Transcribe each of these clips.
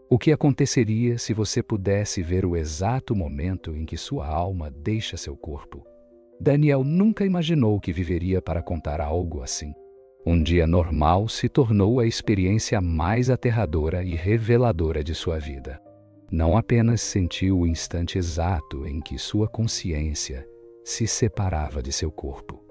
O que aconteceria se você pudesse ver o exato momento em que sua alma deixa seu corpo? Daniel nunca imaginou que viveria para contar algo assim. Um dia normal se tornou a experiência mais aterradora e reveladora de sua vida. Não apenas sentiu o instante exato em que sua consciência se separava de seu corpo,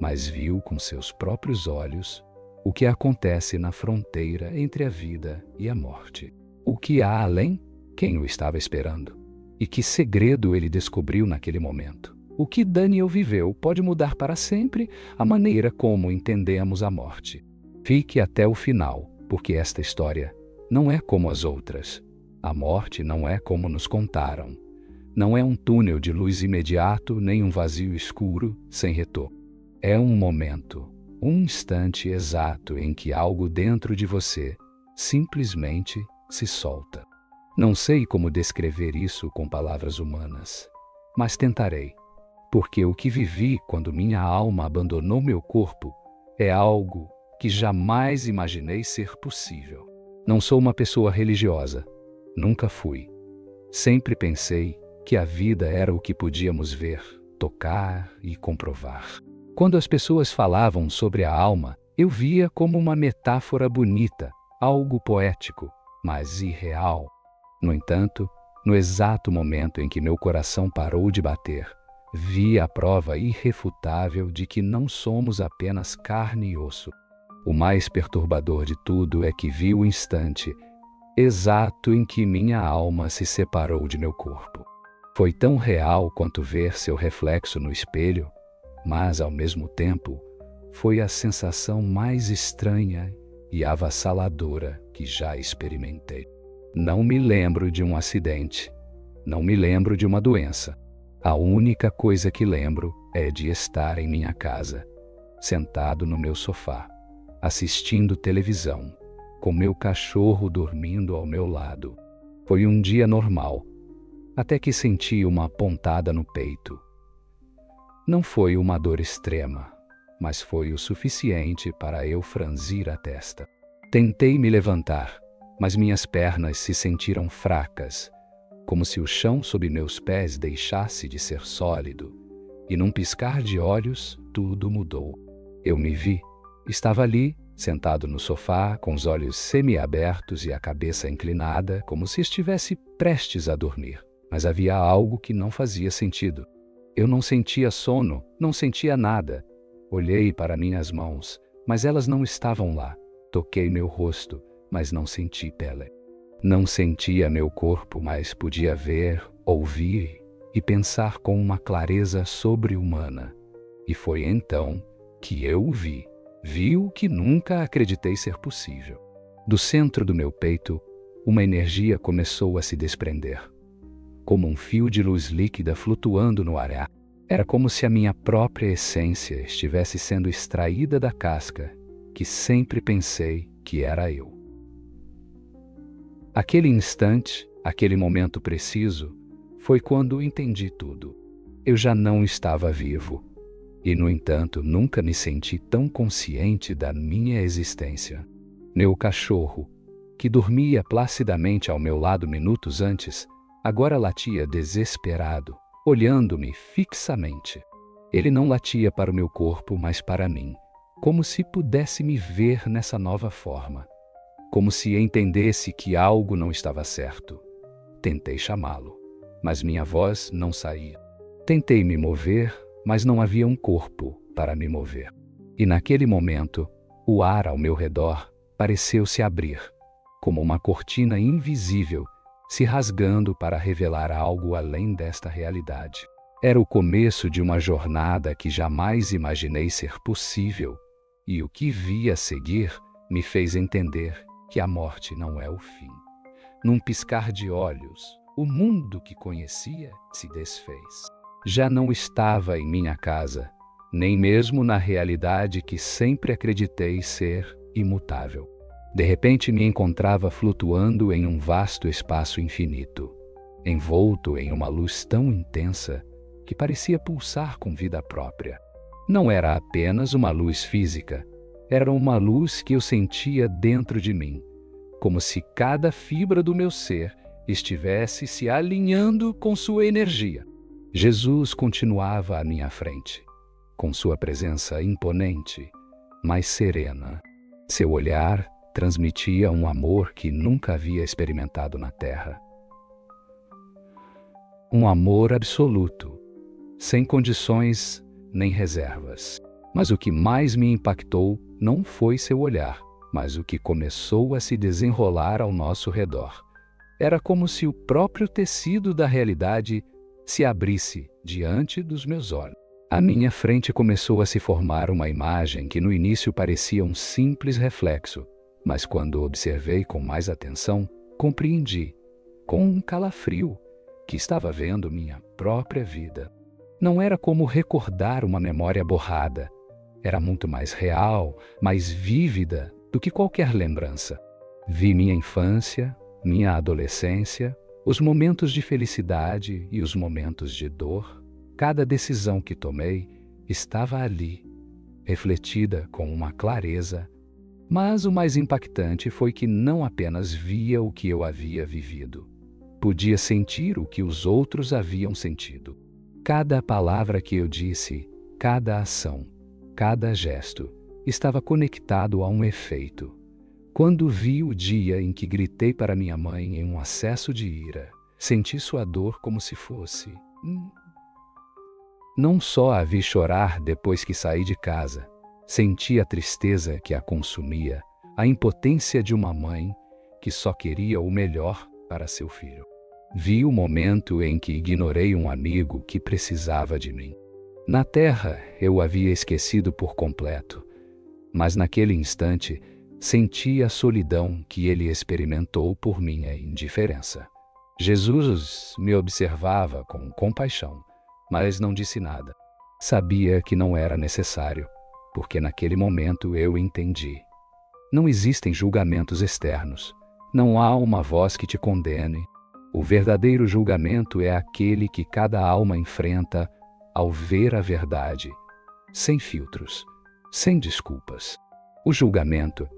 mas viu com seus próprios olhos o que acontece na fronteira entre a vida e a morte. O que há além? Quem o estava esperando? E que segredo ele descobriu naquele momento? O que Daniel viveu pode mudar para sempre a maneira como entendemos a morte. Fique até o final, porque esta história não é como as outras. A morte não é como nos contaram. Não é um túnel de luz imediato, nem um vazio escuro, sem retorno. É um momento, um instante exato em que algo dentro de você simplesmente se solta. Não sei como descrever isso com palavras humanas, mas tentarei, porque o que vivi quando minha alma abandonou meu corpo é algo que jamais imaginei ser possível. Não sou uma pessoa religiosa, nunca fui. Sempre pensei que a vida era o que podíamos ver, tocar e comprovar. Quando as pessoas falavam sobre a alma, eu via como uma metáfora bonita, algo poético, mas irreal. No entanto, no exato momento em que meu coração parou de bater, vi a prova irrefutável de que não somos apenas carne e osso. O mais perturbador de tudo é que vi o instante exato em que minha alma se separou de meu corpo. Foi tão real quanto ver seu reflexo no espelho, mas, ao mesmo tempo, foi a sensação mais estranha e avassaladora que já experimentei. Não me lembro de um acidente, não me lembro de uma doença. A única coisa que lembro é de estar em minha casa, sentado no meu sofá, assistindo televisão, com meu cachorro dormindo ao meu lado. Foi um dia normal, até que senti uma pontada no peito. Não foi uma dor extrema, mas foi o suficiente para eu franzir a testa. Tentei me levantar, mas minhas pernas se sentiram fracas, como se o chão sob meus pés deixasse de ser sólido, e num piscar de olhos, tudo mudou. Eu me vi, estava ali, sentado no sofá, com os olhos semiabertos e a cabeça inclinada, como se estivesse prestes a dormir. Mas havia algo que não fazia sentido. Eu não sentia sono, não sentia nada. Olhei para minhas mãos, mas elas não estavam lá. Toquei meu rosto, mas não senti pele. Não sentia meu corpo, mas podia ver, ouvir e pensar com uma clareza sobre-humana. E foi então que eu o vi. Vi o que nunca acreditei ser possível. Do centro do meu peito, uma energia começou a se desprender, como um fio de luz líquida flutuando no ar. Era como se a minha própria essência estivesse sendo extraída da casca que sempre pensei que era eu. Aquele instante, aquele momento preciso, foi quando entendi tudo. Eu já não estava vivo. E, no entanto, nunca me senti tão consciente da minha existência. Meu cachorro, que dormia placidamente ao meu lado minutos antes, agora latia desesperado, olhando-me fixamente. Ele não latia para o meu corpo, mas para mim, como se pudesse me ver nessa nova forma, como se entendesse que algo não estava certo. Tentei chamá-lo, mas minha voz não saía. Tentei me mover, mas não havia um corpo para me mover. E naquele momento, o ar ao meu redor pareceu se abrir, como uma cortina invisível, se rasgando para revelar algo além desta realidade. Era o começo de uma jornada que jamais imaginei ser possível, e o que vi a seguir me fez entender que a morte não é o fim. Num piscar de olhos, o mundo que conhecia se desfez. Já não estava em minha casa, nem mesmo na realidade que sempre acreditei ser imutável. De repente me encontrava flutuando em um vasto espaço infinito, envolto em uma luz tão intensa que parecia pulsar com vida própria. Não era apenas uma luz física, era uma luz que eu sentia dentro de mim, como se cada fibra do meu ser estivesse se alinhando com sua energia. Jesus continuava à minha frente, com sua presença imponente, mas serena. Seu olhar transmitia um amor que nunca havia experimentado na terra. Um amor absoluto, sem condições nem reservas. Mas o que mais me impactou não foi seu olhar, mas o que começou a se desenrolar ao nosso redor. Era como se o próprio tecido da realidade se abrisse diante dos meus olhos. À minha frente começou a se formar uma imagem que no início parecia um simples reflexo, mas quando observei com mais atenção, compreendi, com um calafrio, que estava vendo minha própria vida. Não era como recordar uma memória borrada. Era muito mais real, mais vívida do que qualquer lembrança. Vi minha infância, minha adolescência, os momentos de felicidade e os momentos de dor. Cada decisão que tomei estava ali, refletida com uma clareza. Mas o mais impactante foi que não apenas via o que eu havia vivido. Podia sentir o que os outros haviam sentido. Cada palavra que eu disse, cada ação, cada gesto, estava conectado a um efeito. Quando vi o dia em que gritei para minha mãe em um acesso de ira, senti sua dor como se fosse. Não só a vi chorar depois que saí de casa, senti a tristeza que a consumia, a impotência de uma mãe que só queria o melhor para seu filho. Vi o momento em que ignorei um amigo que precisava de mim. Na terra, eu o havia esquecido por completo, mas naquele instante senti a solidão que ele experimentou por minha indiferença. Jesus me observava com compaixão, mas não disse nada. Sabia que não era necessário, porque naquele momento eu entendi. Não existem julgamentos externos. Não há uma voz que te condene. O verdadeiro julgamento é aquele que cada alma enfrenta ao ver a verdade, sem filtros, sem desculpas. O julgamento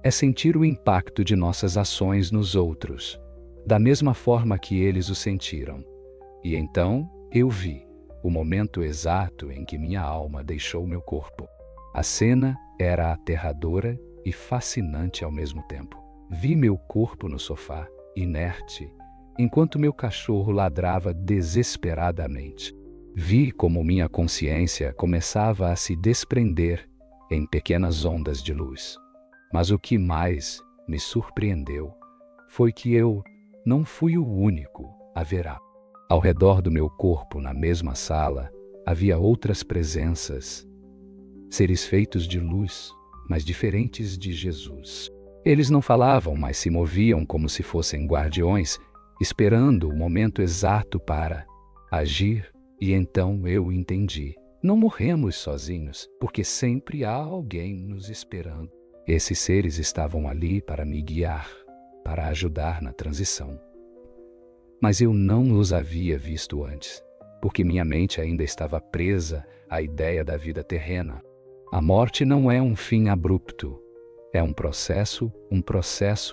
é sentir o impacto de nossas ações nos outros, da mesma forma que eles o sentiram. E então eu vi o momento exato em que minha alma deixou meu corpo. A cena era aterradora e fascinante ao mesmo tempo. Vi meu corpo no sofá, inerte, enquanto meu cachorro ladrava desesperadamente. Vi como minha consciência começava a se desprender em pequenas ondas de luz. Mas o que mais me surpreendeu foi que eu não fui o único a verá. Ao redor do meu corpo, na mesma sala, havia outras presenças, seres feitos de luz, mas diferentes de Jesus. Eles não falavam, mas se moviam como se fossem guardiões, esperando o momento exato para agir. E então eu entendi. Não morremos sozinhos, porque sempre há alguém nos esperando. Esses seres estavam ali para me guiar, para ajudar na transição. Mas eu não os havia visto antes, porque minha mente ainda estava presa à ideia da vida terrena. A morte não é um fim abrupto. É um processo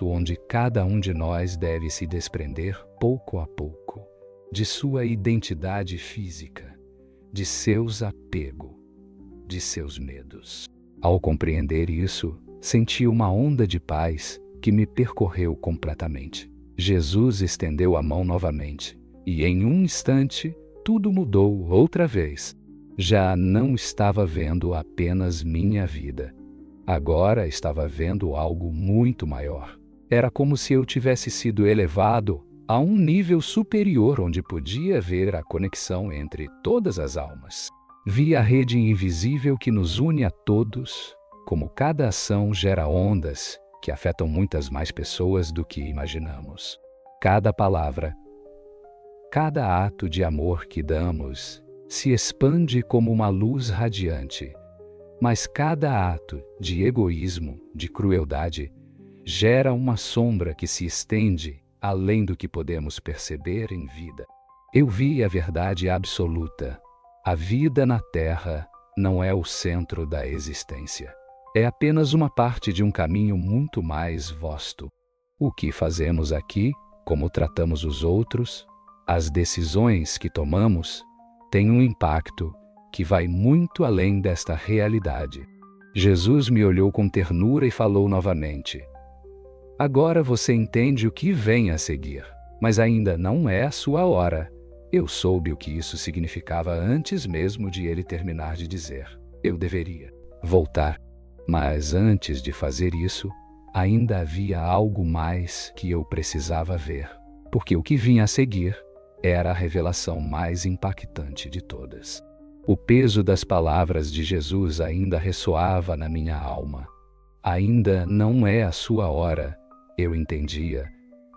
onde cada um de nós deve se desprender pouco a pouco de sua identidade física, de seus apegos, de seus medos. Ao compreender isso, senti uma onda de paz que me percorreu completamente. Jesus estendeu a mão novamente, e em um instante tudo mudou outra vez. Já não estava vendo apenas minha vida. Agora estava vendo algo muito maior. Era como se eu tivesse sido elevado a um nível superior onde podia ver a conexão entre todas as almas. Vi a rede invisível que nos une a todos, como cada ação gera ondas que afetam muitas mais pessoas do que imaginamos. Cada palavra, cada ato de amor que damos se expande como uma luz radiante. Mas cada ato de egoísmo, de crueldade, gera uma sombra que se estende além do que podemos perceber em vida. Eu vi a verdade absoluta. A vida na Terra não é o centro da existência. é apenas uma parte de um caminho muito mais vasto. O que fazemos aqui, como tratamos os outros, as decisões que tomamos, têm um impacto que vai muito além desta realidade. Jesus me olhou com ternura e falou novamente: agora você entende o que vem a seguir, mas ainda não é a sua hora. Eu soube o que isso significava antes mesmo de ele terminar de dizer. Eu deveria voltar. Mas antes de fazer isso, ainda havia algo mais que eu precisava ver, porque o que vinha a seguir era a revelação mais impactante de todas. O peso das palavras de Jesus ainda ressoava na minha alma. Ainda não é a sua hora, eu entendia,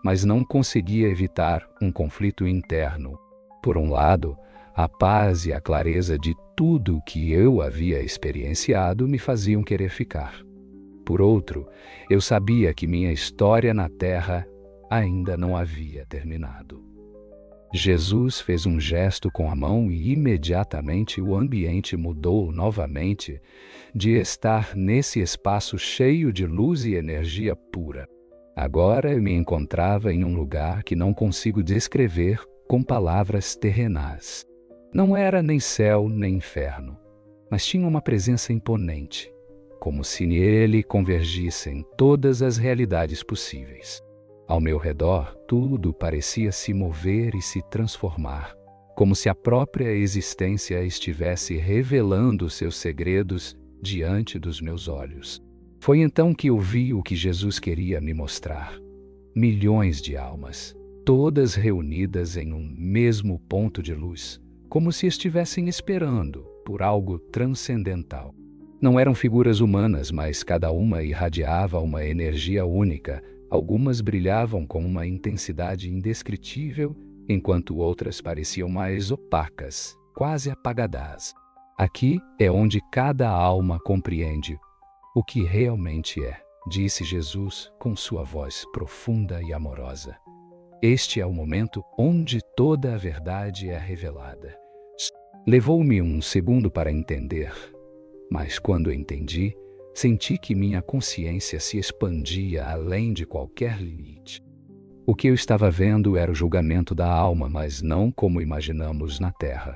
mas não conseguia evitar um conflito interno. Por um lado, a paz e a clareza de tudo que eu havia experienciado me faziam querer ficar. Por outro, eu sabia que minha história na Terra ainda não havia terminado. Jesus fez um gesto com a mão e imediatamente o ambiente mudou novamente, de estar nesse espaço cheio de luz e energia pura. Agora eu me encontrava em um lugar que não consigo descrever com palavras terrenais. Não era nem céu nem inferno, mas tinha uma presença imponente, como se nele convergissem todas as realidades possíveis. Ao meu redor, tudo parecia se mover e se transformar, como se a própria existência estivesse revelando seus segredos diante dos meus olhos. Foi então que eu vi o que Jesus queria me mostrar. Milhões de almas, todas reunidas em um mesmo ponto de luz, como se estivessem esperando por algo transcendental. Não eram figuras humanas, mas cada uma irradiava uma energia única. Algumas brilhavam com uma intensidade indescritível, enquanto outras pareciam mais opacas, quase apagadas. Aqui é onde cada alma compreende o que realmente é, disse Jesus com sua voz profunda e amorosa. Este é o momento onde toda a verdade é revelada. Levou-me um segundo para entender, mas quando entendi, senti que minha consciência se expandia além de qualquer limite. O que eu estava vendo era o julgamento da alma, mas não como imaginamos na Terra.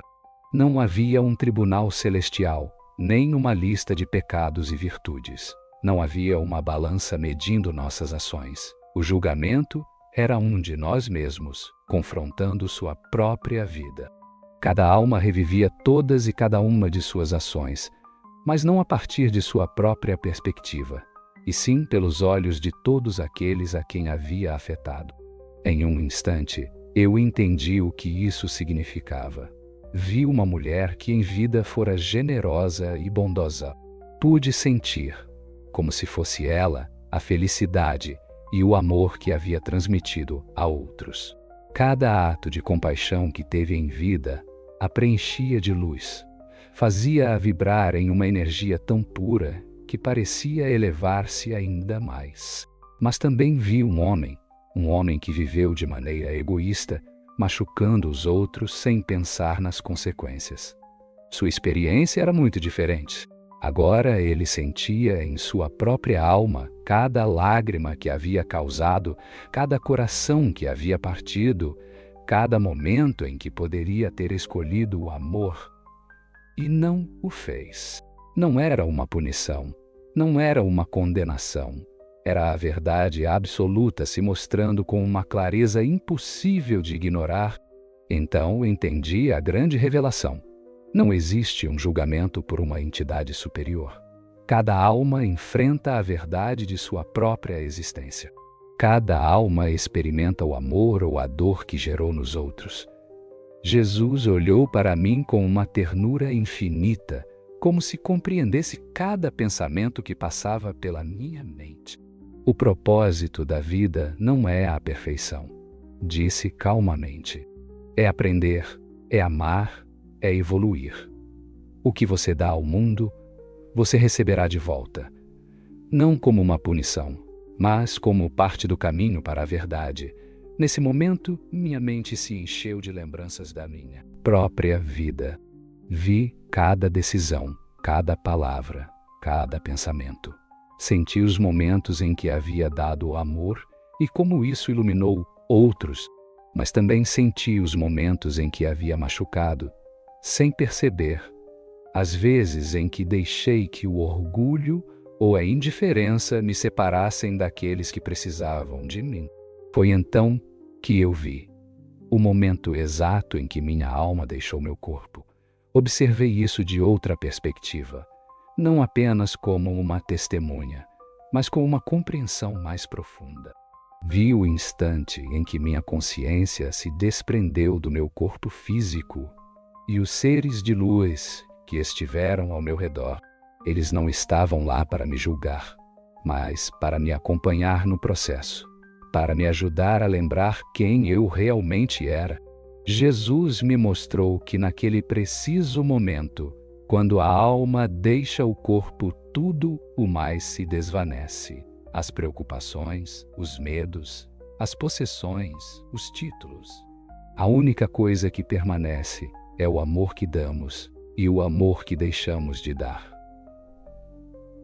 Não havia um tribunal celestial, nem uma lista de pecados e virtudes. Não havia uma balança medindo nossas ações. O julgamento era um de nós mesmos, confrontando sua própria vida. Cada alma revivia todas e cada uma de suas ações, mas não a partir de sua própria perspectiva, e sim pelos olhos de todos aqueles a quem havia afetado. Em um instante, eu entendi o que isso significava. Vi uma mulher que em vida fora generosa e bondosa. Pude sentir, como se fosse ela, a felicidade e o amor que havia transmitido a outros. Cada ato de compaixão que teve em vida a preenchia de luz. Fazia-a vibrar em uma energia tão pura que parecia elevar-se ainda mais. Mas também vi um homem que viveu de maneira egoísta, machucando os outros sem pensar nas consequências. Sua experiência era muito diferente. Agora ele sentia em sua própria alma cada lágrima que havia causado, cada coração que havia partido, cada momento em que poderia ter escolhido o amor. E não o fez. Não era uma punição, não era uma condenação. Era a verdade absoluta se mostrando com uma clareza impossível de ignorar. Então entendi a grande revelação. Não existe um julgamento por uma entidade superior. Cada alma enfrenta a verdade de sua própria existência. Cada alma experimenta o amor ou a dor que gerou nos outros. Jesus olhou para mim com uma ternura infinita, como se compreendesse cada pensamento que passava pela minha mente. O propósito da vida não é a perfeição, disse calmamente. É aprender, é amar, é evoluir. O que você dá ao mundo, você receberá de volta. Não como uma punição, mas como parte do caminho para a verdade. Nesse momento, minha mente se encheu de lembranças da minha própria vida. Vi cada decisão, cada palavra, cada pensamento. Senti os momentos em que havia dado amor e como isso iluminou outros, mas também senti os momentos em que havia machucado, sem perceber, as vezes em que deixei que o orgulho ou a indiferença me separassem daqueles que precisavam de mim. Foi então que eu vi o momento exato em que minha alma deixou meu corpo. Observei isso de outra perspectiva, não apenas como uma testemunha, mas com uma compreensão mais profunda. Vi o instante em que minha consciência se desprendeu do meu corpo físico e os seres de luz que estiveram ao meu redor. Eles não estavam lá para me julgar, mas para me acompanhar no processo, para me ajudar a lembrar quem eu realmente era. Jesus me mostrou que naquele preciso momento, quando a alma deixa o corpo, tudo o mais se desvanece. As preocupações, os medos, as possessões, os títulos. A única coisa que permanece é o amor que damos e o amor que deixamos de dar.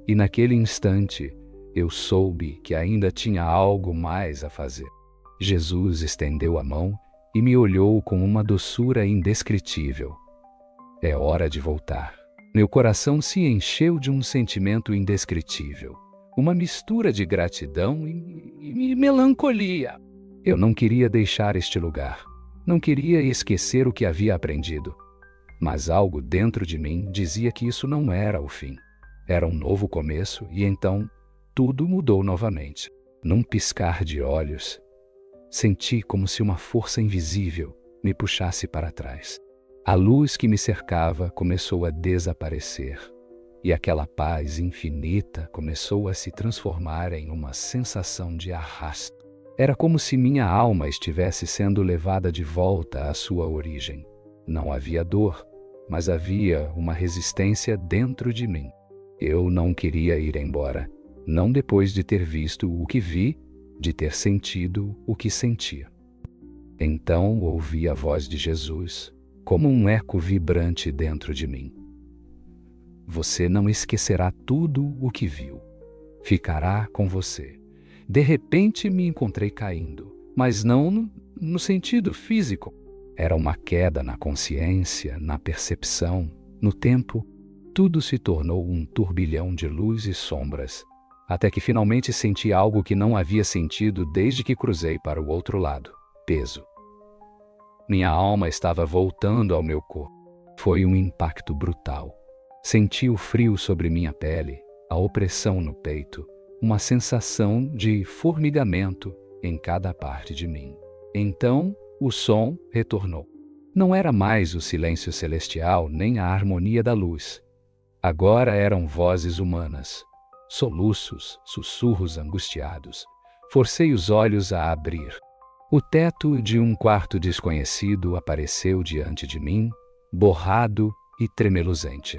E naquele instante, eu soube que ainda tinha algo mais a fazer. Jesus estendeu a mão e me olhou com uma doçura indescritível. É hora de voltar. Meu coração se encheu de um sentimento indescritível, uma mistura de gratidão e melancolia. Eu não queria deixar este lugar, não queria esquecer o que havia aprendido. Mas algo dentro de mim dizia que isso não era o fim. Era um novo começo e então tudo mudou novamente. Num piscar de olhos, senti como se uma força invisível me puxasse para trás. A luz que me cercava começou a desaparecer e aquela paz infinita começou a se transformar em uma sensação de arrasto. Era como se minha alma estivesse sendo levada de volta à sua origem. Não havia dor, mas havia uma resistência dentro de mim. Eu não queria ir embora, não depois de ter visto o que vi, de ter sentido o que sentia. Então ouvi a voz de Jesus, como um eco vibrante dentro de mim. Você não esquecerá tudo o que viu. Ficará com você. De repente me encontrei caindo, mas não no sentido físico. Era uma queda na consciência, na percepção, no tempo. Tudo se tornou um turbilhão de luz e sombras, até que finalmente senti algo que não havia sentido desde que cruzei para o outro lado: peso. Minha alma estava voltando ao meu corpo. Foi um impacto brutal. Senti o frio sobre minha pele, a opressão no peito, uma sensação de formigamento em cada parte de mim. Então, o som retornou. Não era mais o silêncio celestial nem a harmonia da luz. Agora eram vozes humanas, soluços, sussurros angustiados. Forcei os olhos a abrir. O teto de um quarto desconhecido apareceu diante de mim, borrado e tremeluzente.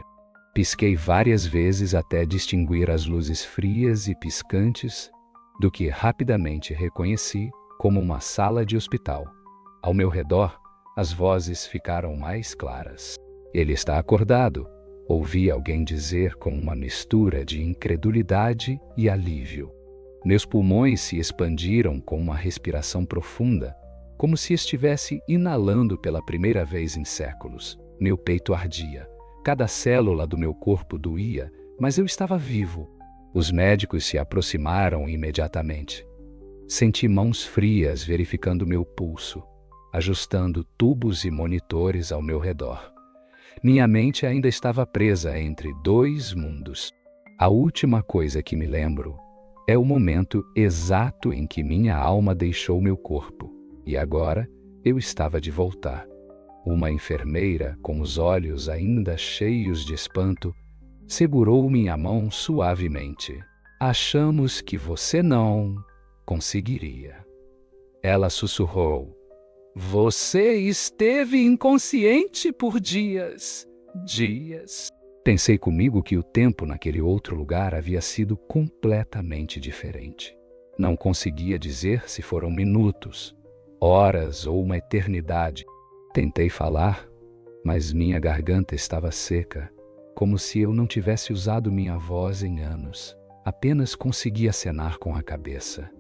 Pisquei várias vezes até distinguir as luzes frias e piscantes do que rapidamente reconheci como uma sala de hospital. Ao meu redor, as vozes ficaram mais claras. Ele está acordado, ouvi alguém dizer com uma mistura de incredulidade e alívio. Meus pulmões se expandiram com uma respiração profunda, como se estivesse inalando pela primeira vez em séculos. Meu peito ardia. Cada célula do meu corpo doía, mas eu estava vivo. Os médicos se aproximaram imediatamente. Senti mãos frias verificando meu pulso, ajustando tubos e monitores ao meu redor. Minha mente ainda estava presa entre dois mundos. A última coisa que me lembro é o momento exato em que minha alma deixou meu corpo. E agora eu estava de voltar. Uma enfermeira, com os olhos ainda cheios de espanto, segurou minha mão suavemente. Achamos que você não conseguiria. Ela sussurrou. Você esteve inconsciente por dias. Pensei comigo que o tempo naquele outro lugar havia sido completamente diferente. Não conseguia dizer se foram minutos, horas ou uma eternidade. Tentei falar, mas minha garganta estava seca como se eu não tivesse usado minha voz em anos. Apenas conseguia acenar com a cabeça.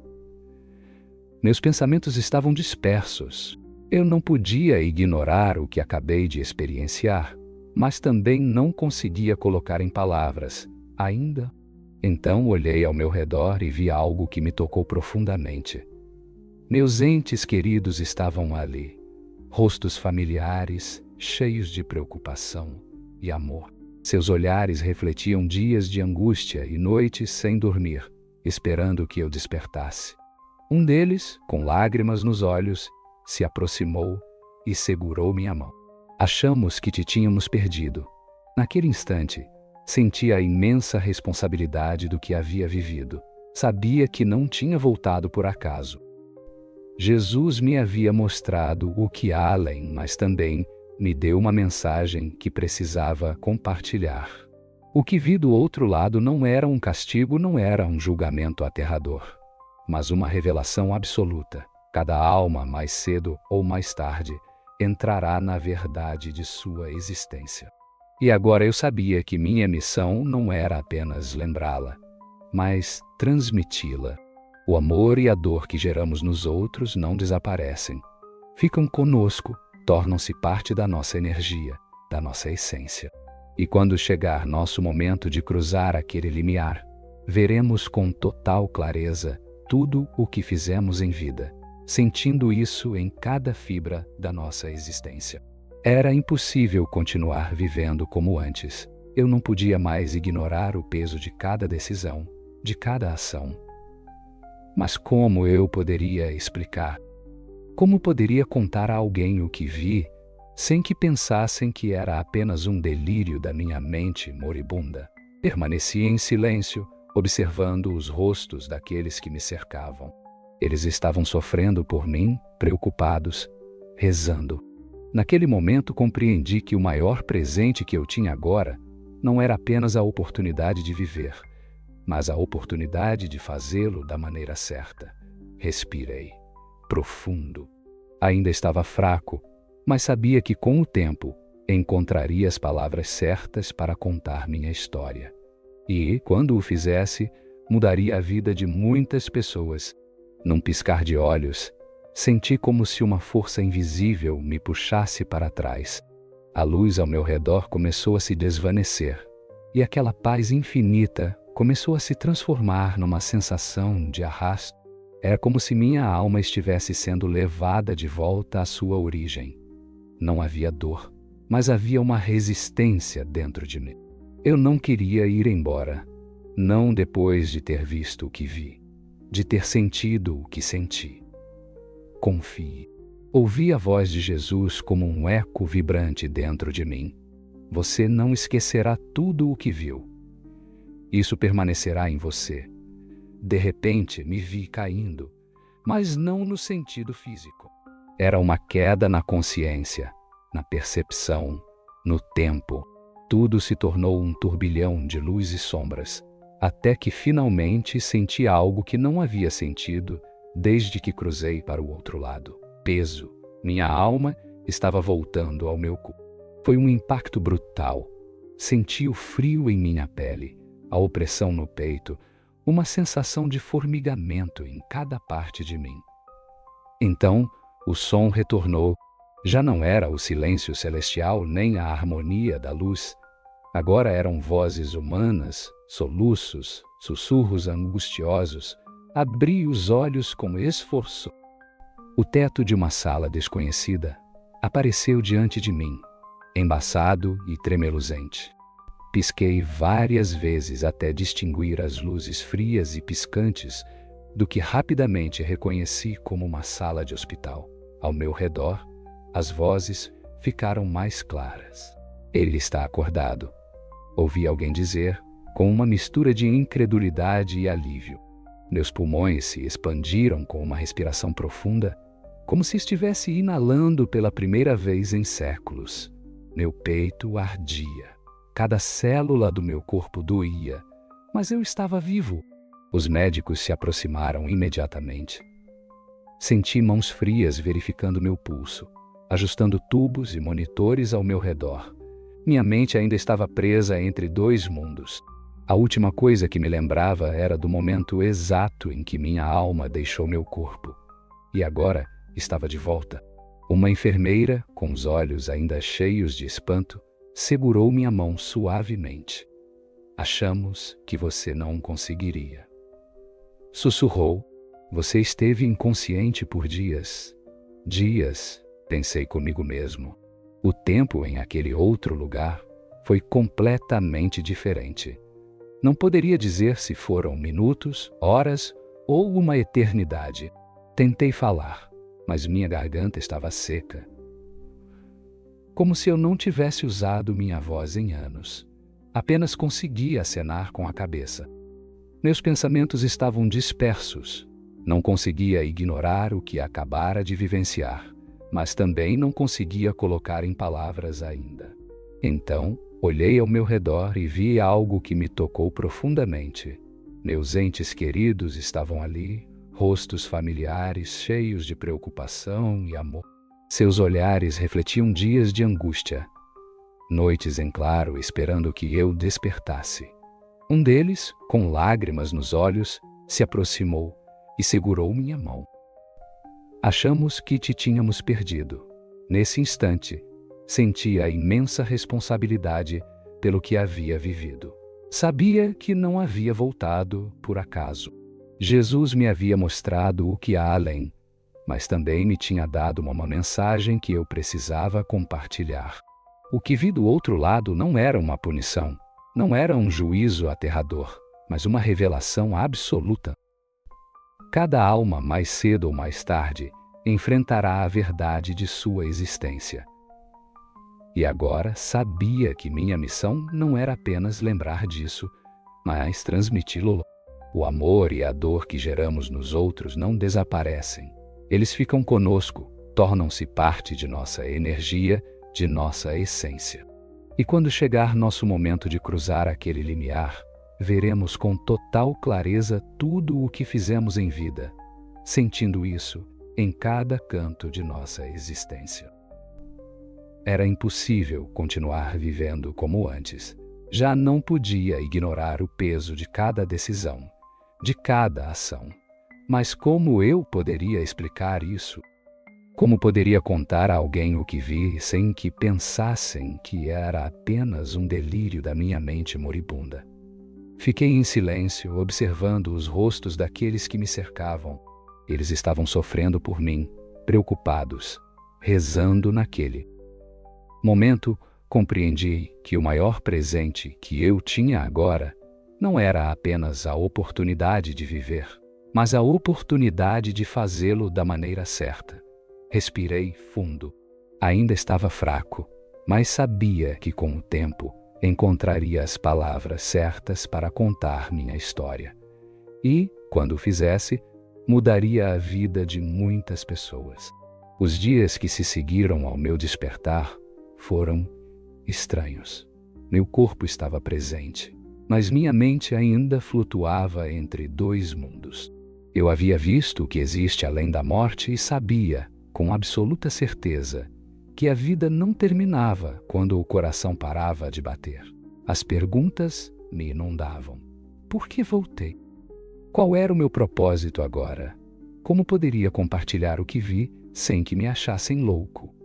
Meus pensamentos estavam dispersos. Eu não podia ignorar o que acabei de experienciar, mas também não conseguia colocar em palavras, ainda. Então olhei ao meu redor e vi algo que me tocou profundamente. Meus entes queridos estavam ali, rostos familiares, cheios de preocupação e amor. Seus olhares refletiam dias de angústia e noites sem dormir, esperando que eu despertasse. Um deles, com lágrimas nos olhos, se aproximou e segurou minha mão. Achamos que te tínhamos perdido. Naquele instante, senti a imensa responsabilidade do que havia vivido. Sabia que não tinha voltado por acaso. Jesus me havia mostrado o que há além, mas também me deu uma mensagem que precisava compartilhar. O que vi do outro lado não era um castigo, não era um julgamento aterrador, mas uma revelação absoluta. Cada alma, mais cedo ou mais tarde, entrará na verdade de sua existência. E agora eu sabia que minha missão não era apenas lembrá-la, mas transmiti-la. O amor e a dor que geramos nos outros não desaparecem. Ficam conosco, tornam-se parte da nossa energia, da nossa essência. E quando chegar nosso momento de cruzar aquele limiar, veremos com total clareza tudo o que fizemos em vida, sentindo isso em cada fibra da nossa existência. Era impossível continuar vivendo como antes. Eu não podia mais ignorar o peso de cada decisão, de cada ação. Mas como eu poderia explicar? Como poderia contar a alguém o que vi, sem que pensassem que era apenas um delírio da minha mente moribunda? Permaneci em silêncio, observando os rostos daqueles que me cercavam. Eles estavam sofrendo por mim, preocupados, rezando. Naquele momento compreendi que o maior presente que eu tinha agora não era apenas a oportunidade de viver, mas a oportunidade de fazê-lo da maneira certa. Respirei. Profundo. Ainda estava fraco, mas sabia que com o tempo encontraria as palavras certas para contar minha história. E, quando o fizesse, mudaria a vida de muitas pessoas. Num piscar de olhos, senti como se uma força invisível me puxasse para trás. A luz ao meu redor começou a se desvanecer, e aquela paz infinita começou a se transformar numa sensação de arrasto. Era como se minha alma estivesse sendo levada de volta à sua origem. Não havia dor, mas havia uma resistência dentro de mim. Eu não queria ir embora, não depois de ter visto o que vi, de ter sentido o que senti. Confie. Ouvi a voz de Jesus como um eco vibrante dentro de mim. Você não esquecerá tudo o que viu. Isso permanecerá em você. De repente, me vi caindo, mas não no sentido físico. Era uma queda na consciência, na percepção, no tempo. Tudo se tornou um turbilhão de luz e sombras, até que finalmente senti algo que não havia sentido desde que cruzei para o outro lado. Peso. Minha alma estava voltando ao meu corpo. Foi um impacto brutal. Senti o frio em minha pele, a opressão no peito, uma sensação de formigamento em cada parte de mim. Então, o som retornou. Já não era o silêncio celestial nem a harmonia da luz. Agora eram vozes humanas, soluços, sussurros angustiosos. Abri os olhos com esforço. O teto de uma sala desconhecida apareceu diante de mim, embaçado e tremeluzente. Pisquei várias vezes até distinguir as luzes frias e piscantes do que rapidamente reconheci como uma sala de hospital. Ao meu redor, as vozes ficaram mais claras. Ele está acordado. Ouvi alguém dizer, com uma mistura de incredulidade e alívio. Meus pulmões se expandiram com uma respiração profunda, como se estivesse inalando pela primeira vez em séculos. Meu peito ardia. Cada célula do meu corpo doía, mas eu estava vivo. Os médicos se aproximaram imediatamente. Senti mãos frias verificando meu pulso, ajustando tubos e monitores ao meu redor. Minha mente ainda estava presa entre dois mundos. A última coisa que me lembrava era do momento exato em que minha alma deixou meu corpo. E agora estava de volta. Uma enfermeira, com os olhos ainda cheios de espanto, segurou minha mão suavemente. Achamos que você não conseguiria. Sussurrou. Você esteve inconsciente por dias. Dias, pensei comigo mesmo. O tempo em aquele outro lugar foi completamente diferente. Não poderia dizer se foram minutos, horas ou uma eternidade. Tentei falar, mas minha garganta estava seca. Como se eu não tivesse usado minha voz em anos. Apenas conseguia acenar com a cabeça. Meus pensamentos estavam dispersos. Não conseguia ignorar o que acabara de vivenciar, mas também não conseguia colocar em palavras ainda. Então, olhei ao meu redor e vi algo que me tocou profundamente. Meus entes queridos estavam ali, rostos familiares cheios de preocupação e amor. Seus olhares refletiam dias de angústia, noites em claro esperando que eu despertasse. Um deles, com lágrimas nos olhos, se aproximou e segurou minha mão. Achamos que te tínhamos perdido. Nesse instante, senti a imensa responsabilidade pelo que havia vivido. Sabia que não havia voltado por acaso. Jesus me havia mostrado o que há além, mas também me tinha dado uma mensagem que eu precisava compartilhar. O que vi do outro lado não era uma punição, não era um juízo aterrador, mas uma revelação absoluta. Cada alma, mais cedo ou mais tarde, enfrentará a verdade de sua existência. E agora sabia que minha missão não era apenas lembrar disso, mas transmiti-lo. O amor e a dor que geramos nos outros não desaparecem. Eles ficam conosco, tornam-se parte de nossa energia, de nossa essência. E quando chegar nosso momento de cruzar aquele limiar, veremos com total clareza tudo o que fizemos em vida, sentindo isso em cada canto de nossa existência. Era impossível continuar vivendo como antes. Já não podia ignorar o peso de cada decisão, de cada ação. Mas como eu poderia explicar isso? Como poderia contar a alguém o que vi sem que pensassem que era apenas um delírio da minha mente moribunda? Fiquei em silêncio, observando os rostos daqueles que me cercavam. Eles estavam sofrendo por mim, preocupados, rezando naquele momento. Compreendi que o maior presente que eu tinha agora não era apenas a oportunidade de viver, mas a oportunidade de fazê-lo da maneira certa. Respirei fundo. Ainda estava fraco, mas sabia que com o tempo encontraria as palavras certas para contar minha história. E, quando o fizesse, mudaria a vida de muitas pessoas. Os dias que se seguiram ao meu despertar foram estranhos. Meu corpo estava presente, mas minha mente ainda flutuava entre dois mundos. Eu havia visto o que existe além da morte e sabia, com absoluta certeza, que a vida não terminava quando o coração parava de bater. As perguntas me inundavam. Por que voltei? Qual era o meu propósito agora? Como poderia compartilhar o que vi sem que me achassem louco?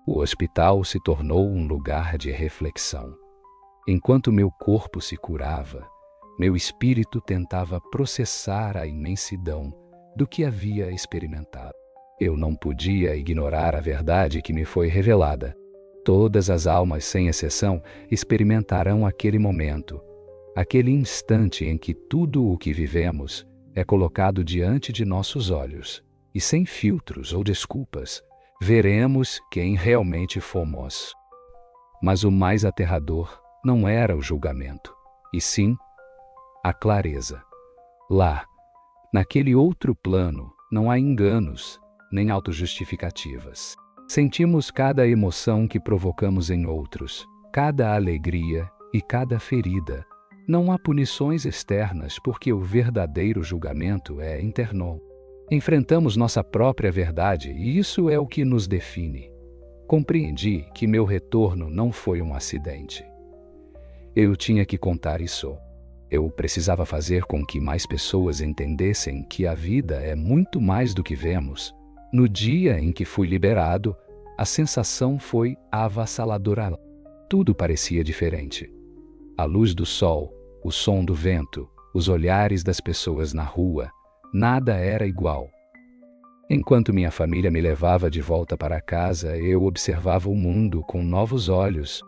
O hospital se tornou um lugar de reflexão. Enquanto meu corpo se curava, meu espírito tentava processar a imensidão do que havia experimentado. Eu não podia ignorar a verdade que me foi revelada. Todas as almas, sem exceção, experimentarão aquele momento, aquele instante em que tudo o que vivemos é colocado diante de nossos olhos, e sem filtros ou desculpas, veremos quem realmente fomos. Mas o mais aterrador não era o julgamento, e sim a clareza. Lá, naquele outro plano, não há enganos, nem autojustificativas. Sentimos cada emoção que provocamos em outros, cada alegria e cada ferida. Não há punições externas porque o verdadeiro julgamento é interno. Enfrentamos nossa própria verdade e isso é o que nos define. Compreendi que meu retorno não foi um acidente. Eu tinha que contar isso. Eu precisava fazer com que mais pessoas entendessem que a vida é muito mais do que vemos. No dia em que fui liberado, a sensação foi avassaladora. Tudo parecia diferente. A luz do sol, o som do vento, os olhares das pessoas na rua, nada era igual. Enquanto minha família me levava de volta para casa, eu observava o mundo com novos olhos.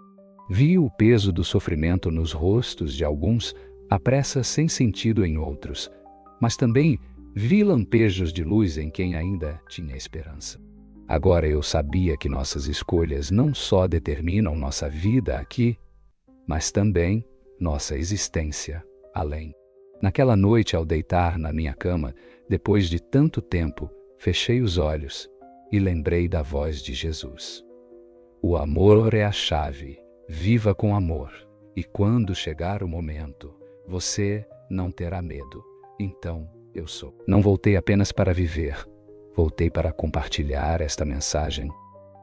Vi o peso do sofrimento nos rostos de alguns, a pressa sem sentido em outros, mas também vi lampejos de luz em quem ainda tinha esperança. Agora eu sabia que nossas escolhas não só determinam nossa vida aqui, mas também nossa existência além. Naquela noite, ao deitar na minha cama, depois de tanto tempo, fechei os olhos e lembrei da voz de Jesus. O amor é a chave, viva com amor, e quando chegar o momento, você não terá medo. Então, eu sou. Não voltei apenas para viver, voltei para compartilhar esta mensagem.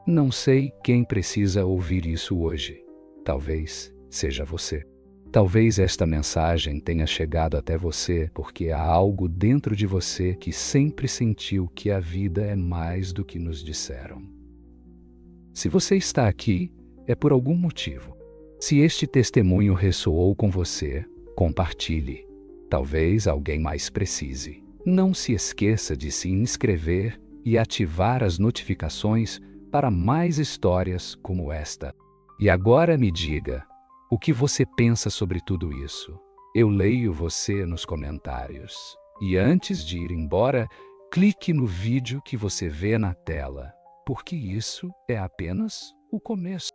Não sei quem precisa ouvir isso hoje. Talvez seja você. Talvez esta mensagem tenha chegado até você porque há algo dentro de você que sempre sentiu que a vida é mais do que nos disseram. Se você está aqui, é por algum motivo. Se este testemunho ressoou com você, compartilhe. Talvez alguém mais precise. Não se esqueça de se inscrever e ativar as notificações para mais histórias como esta. E agora me diga, o que você pensa sobre tudo isso? Eu leio você nos comentários. E antes de ir embora, clique no vídeo que você vê na tela, porque isso é apenas o começo.